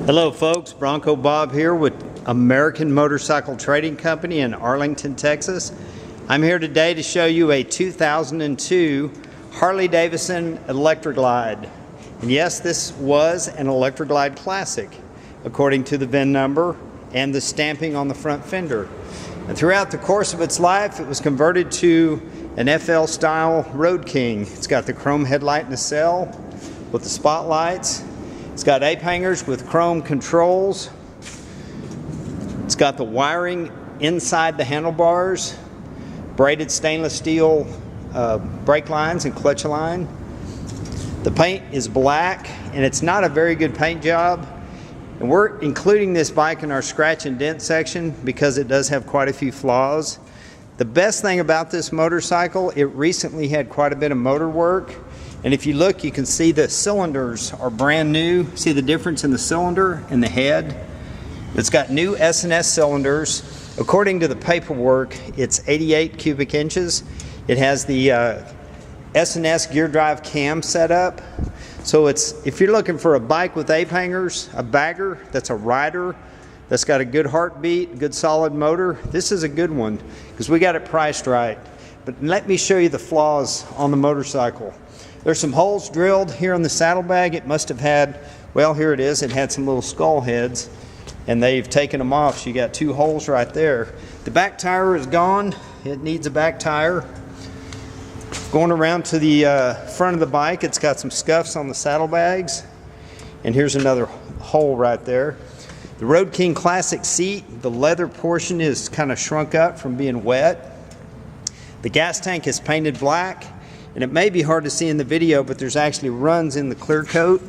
Hello folks, Bronco Bob here with American Motorcycle Trading Company in Arlington, Texas. I'm here today to show you a 2002 Harley Electraglide. And yes, this was an Electraglide Classic, according to the VIN number and the stamping on the front fender. And throughout the course of its life, it was converted to an FL style Road King. It's got the chrome headlight nacelle with the spotlights. It's got ape hangers with chrome controls. It's got the wiring inside the handlebars, braided stainless steel brake lines and clutch line. The paint is black and it's not a very good paint job. And we're including this bike in our scratch and dent section because it does have quite a few flaws. The best thing about this motorcycle, it recently had quite a bit of motor work. And if you look, you can see the cylinders are brand new. See the difference in the cylinder and the head? It's got new S&S cylinders. According to the paperwork, it's 88 cubic inches. It has the S&S gear drive cam set up. So if you're looking for a bike with ape hangers, a bagger that's a rider, that's got a good heartbeat, good solid motor, this is a good one because we got it priced right. But let me show you the flaws on the motorcycle. There's some holes drilled here on the saddlebag. It must have had, well, here it is. It had some little skull heads and they've taken them off. So you got two holes right there. The back tire is gone. It needs a back tire. Going around to the front of the bike, it's got some scuffs on the saddlebags. And here's another hole right there. The Road King Classic seat, the leather portion is kind of shrunk up from being wet. The gas tank is painted black. And it may be hard to see in the video, but there's actually runs in the clear coat.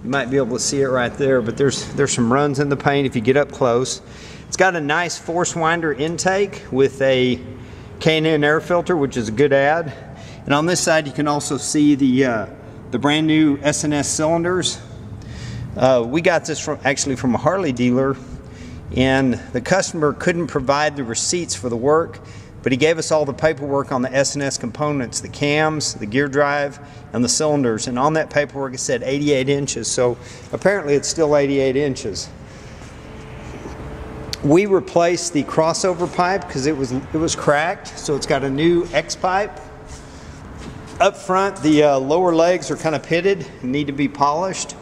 You might be able to see it right there, but there's some runs in the paint if you get up close. It's got a nice force winder intake with a K&N air filter, which is a good add. And on this side, you can also see the brand new S&S cylinders. We got this actually from a Harley dealer, and the customer couldn't provide the receipts for the work. But he gave us all the paperwork on the S&S components, the cams, the gear drive, and the cylinders. And on that paperwork it said 88 inches, so apparently it's still 88 inches. We replaced the crossover pipe because it was cracked, so it's got a new X pipe. Up front, the lower legs are kind of pitted and need to be polished.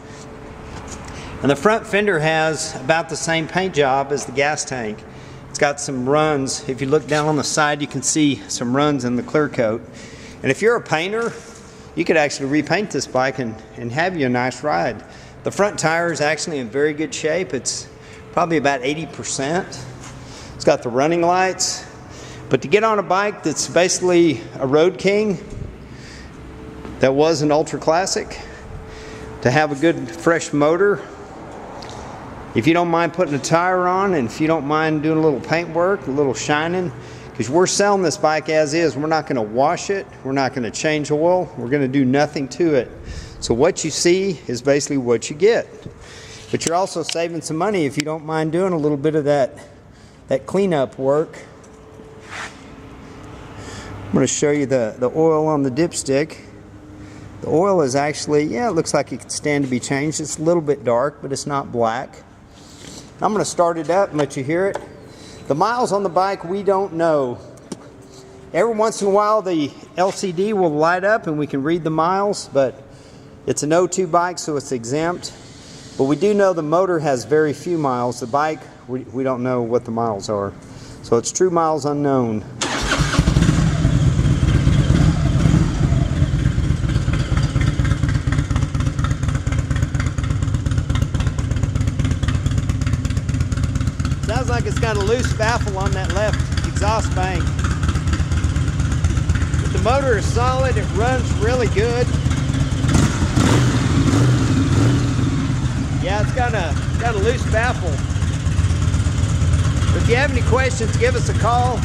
And the front fender has about the same paint job as the gas tank. It's got some runs. If you look down on the side, you can see some runs in the clear coat. And if you're a painter, you could actually repaint this bike and have you a nice ride. The front tire is actually in very good shape. It's probably about 80%. It's got the running lights. But to get on a bike that's basically a Road King, that was an Ultra Classic, to have a good fresh motor, if you don't mind putting a tire on, and if you don't mind doing a little paint work, a little shining, because we're selling this bike as is. We're not going to wash it. We're not going to change oil. We're going to do nothing to it. So what you see is basically what you get. But you're also saving some money if you don't mind doing a little bit of that cleanup work. I'm going to show you the oil on the dipstick. The oil is actually, yeah, it looks like it could stand to be changed. It's a little bit dark, but it's not black. I'm going to start it up and let you hear it. The miles on the bike, we don't know. Every once in a while, the LCD will light up and we can read the miles, but it's an O2 bike, so it's exempt. But we do know the motor has very few miles. The bike, we don't know what the miles are. So it's true miles unknown. Sounds like it's got a loose baffle on that left exhaust bank. But the motor is solid, it runs really good. Yeah, it's got a loose baffle. If you have any questions, give us a call.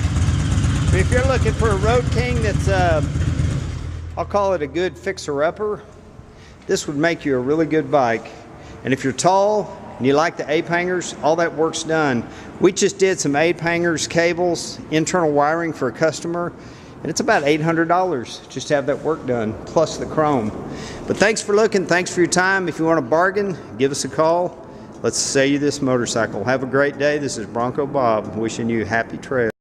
But if you're looking for a Road King that's, I'll call it a good fixer-upper, this would make you a really good bike. And if you're tall, and you like the ape hangers, all that work's done. We just did some ape hangers, cables, internal wiring for a customer, and it's about $800 just to have that work done, plus the chrome. But thanks for looking, thanks for your time. If you want to bargain, give us a call. Let's sell you this motorcycle. Have a great day. This is Bronco Bob wishing you happy trails.